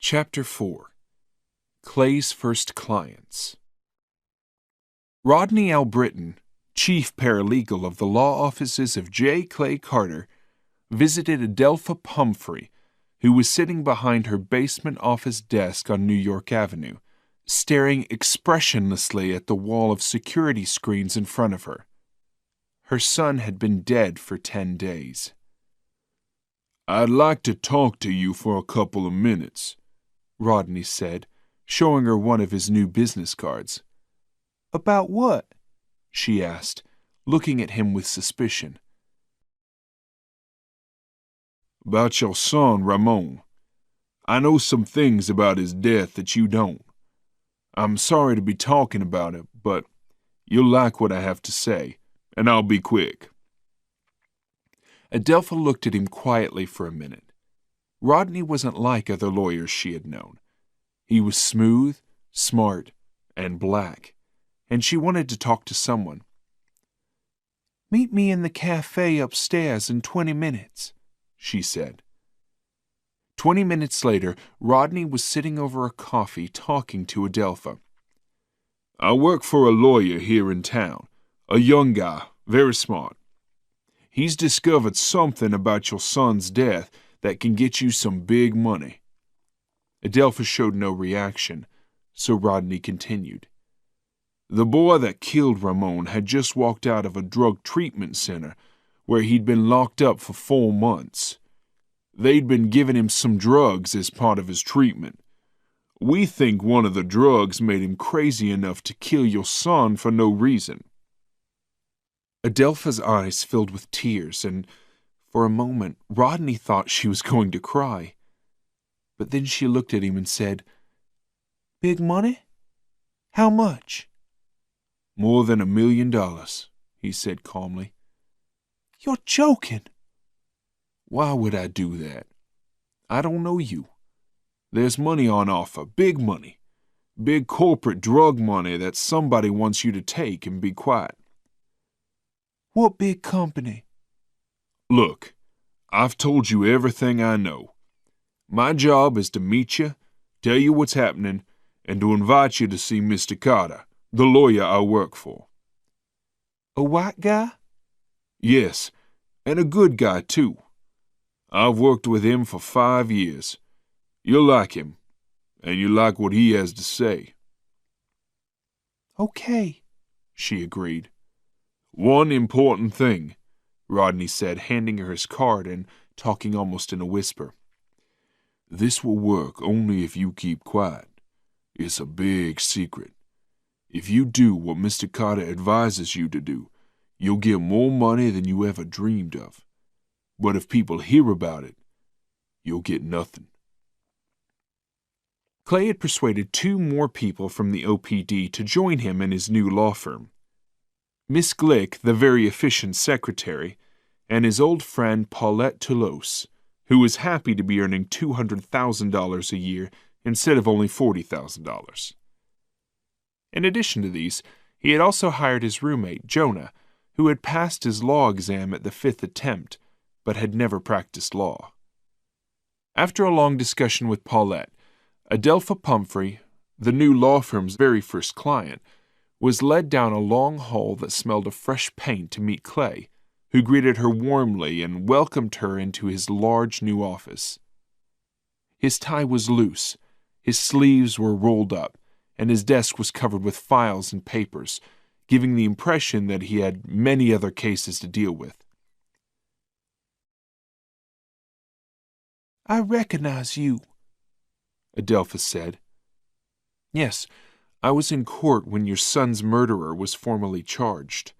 Chapter 4. Clay's First Clients. Rodney L. Britton, chief paralegal of the law offices of J. Clay Carter, visited Adelpha Pumphrey, who was sitting behind her basement office desk on New York Avenue, staring expressionlessly at the wall of security screens in front of her. Her son had been dead for 10 days. "I'd like to talk to you for a couple of minutes," Rodney said, showing her one of his new business cards. "About what?" she asked, looking at him with suspicion. "About your son, Ramon. I know some things about his death that you don't. I'm sorry to be talking about it, but you'll like what I have to say, and I'll be quick." Adelpha looked at him quietly for a minute. Rodney wasn't like other lawyers she had known. He was smooth, smart, and black, and she wanted to talk to someone. "Meet me in the cafe upstairs in 20 minutes, she said. 20 minutes later, Rodney was sitting over a coffee talking to Adelpha. "I work for a lawyer here in town, a young guy, very smart. He's discovered something about your son's death that can get you some big money." Adelpha showed no reaction, so Rodney continued. "The boy that killed Ramon had just walked out of a drug treatment center where he'd been locked up for 4 months. They'd been giving him some drugs as part of his treatment. We think one of the drugs made him crazy enough to kill your son for no reason." Adelpha's eyes filled with tears, and for a moment Rodney thought she was going to cry. But then she looked at him and said, "Big money? How much?" "More than $1 million, he said calmly. "You're joking." "Why would I do that? I don't know you. There's money on offer, big money. Big corporate drug money that somebody wants you to take and be quiet." "What big company?" "Look, I've told you everything I know. My job is to meet you, tell you what's happening, and to invite you to see Mr. Carter, the lawyer I work for." "A white guy?" "Yes, and a good guy, too. I've worked with him for 5 years. You'll like him, and you'll like what he has to say." "Okay," she agreed. "One important thing," Rodney said, handing her his card and talking almost in a whisper. "This will work only if you keep quiet. It's a big secret. If you do what Mr. Carter advises you to do, you'll get more money than you ever dreamed of. But if people hear about it, you'll get nothing." Clay had persuaded 2 more people from the OPD to join him in his new law firm. Miss Glick, the very efficient secretary, and his old friend Paulette Toulouse, who was happy to be earning $200,000 a year instead of only $40,000. In addition to these, he had also hired his roommate, Jonah, who had passed his law exam at the 5th attempt, but had never practiced law. After a long discussion with Paulette, Adelpha Pumphrey, the new law firm's very first client, was led down a long hall that smelled of fresh paint to meet Clay, who greeted her warmly and welcomed her into his large new office. His tie was loose, his sleeves were rolled up, and his desk was covered with files and papers, giving the impression that he had many other cases to deal with. "I recognize you," Adelpha said. "Yes, I was in court when your son's murderer was formally charged.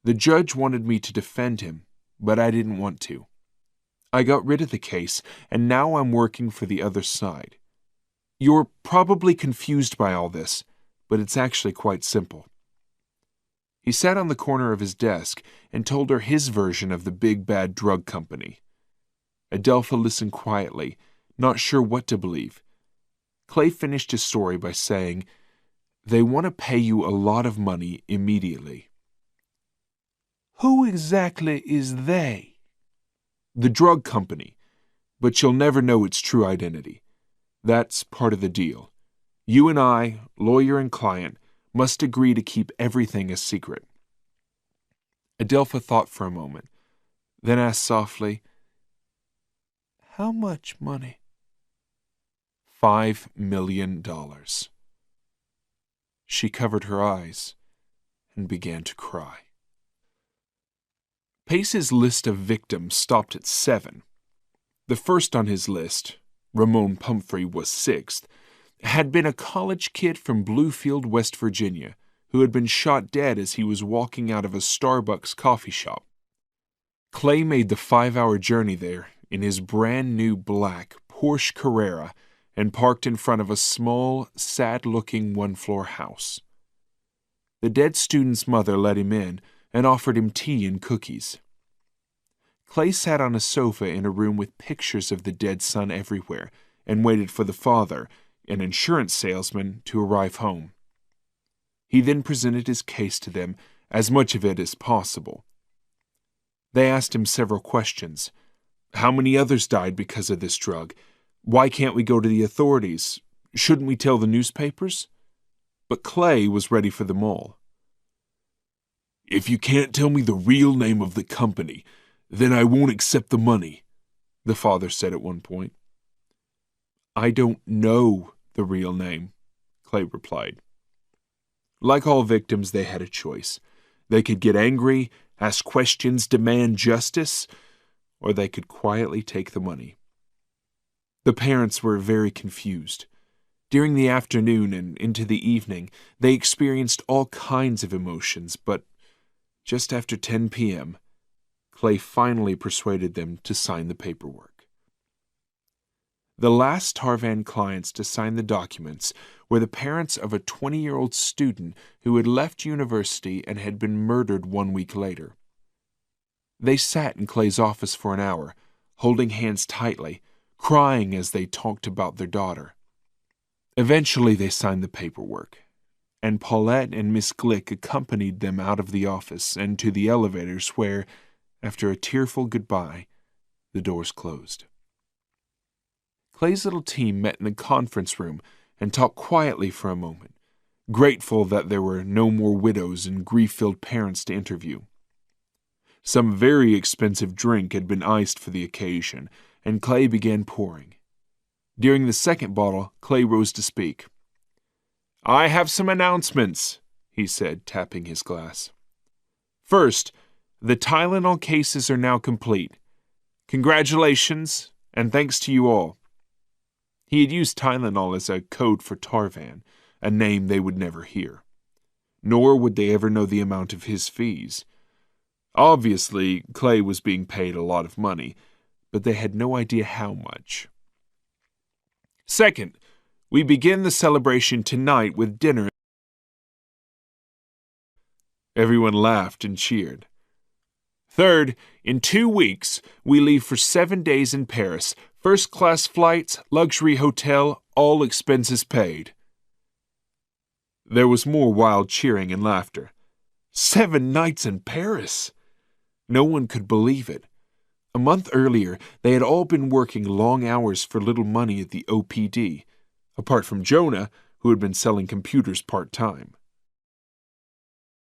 The judge wanted me to defend him, but I didn't want to. I got rid of the case, and now I'm working for the other side. You're probably confused by all this, but it's actually quite simple." He sat on the corner of his desk and told her his version of the big bad drug company. Adelpha listened quietly, not sure what to believe. Clay finished his story by saying, "They want to pay you a lot of money immediately." "Who exactly is they?" "The drug company, but you'll never know its true identity. That's part of the deal. You and I, lawyer and client, must agree to keep everything a secret." Adelpha thought for a moment, then asked softly, How much money? $5 million. She covered her eyes and began to cry. Pace's list of victims stopped at 7. The first on his list, Ramon Pumphrey was 6th, had been a college kid from Bluefield, West Virginia, who had been shot dead as he was walking out of a Starbucks coffee shop. Clay made the 5-hour journey there in his brand-new black Porsche Carrera and parked in front of a small, sad-looking one-floor house. The dead student's mother let him in and offered him tea and cookies. Clay sat on a sofa in a room with pictures of the dead son everywhere and waited for the father, an insurance salesman, to arrive home. He then presented his case to them, as much of it as possible. They asked him several questions. How many others died because of this drug? Why can't we go to the authorities? Shouldn't we tell the newspapers? But Clay was ready for them all. "If you can't tell me the real name of the company, then I won't accept the money," the father said at one point. "I don't know the real name," Clay replied. Like all victims, they had a choice. They could get angry, ask questions, demand justice, or they could quietly take the money. The parents were very confused. During the afternoon and into the evening, they experienced all kinds of emotions, but just after 10 p.m., Clay finally persuaded them to sign the paperwork. The last Tarvan clients to sign the documents were the parents of a 20-year-old student who had left university and had been murdered 1 week later. They sat in Clay's office for an hour, holding hands tightly, crying as they talked about their daughter. Eventually they signed the paperwork, and Paulette and Miss Glick accompanied them out of the office and to the elevators where, after a tearful goodbye, the doors closed. Clay's little team met in the conference room and talked quietly for a moment, grateful that there were no more widows and grief-filled parents to interview. Some very expensive drink had been iced for the occasion, and Clay began pouring. During the second bottle, Clay rose to speak. "I have some announcements," he said, tapping his glass. "First, the Tylenol cases are now complete. Congratulations, and thanks to you all." He had used Tylenol as a code for Tarvan, a name they would never hear. Nor would they ever know the amount of his fees. Obviously, Clay was being paid a lot of money, but they had no idea how much. Second, we begin the celebration tonight with dinner. Everyone laughed and cheered. Third, in 2 weeks, we leave for 7 days in Paris. First-class flights, luxury hotel, all expenses paid. There was more wild cheering and laughter. 7 nights in Paris! No one could believe it. A month earlier, they had all been working long hours for little money at the OPD, apart from Jonah, who had been selling computers part-time.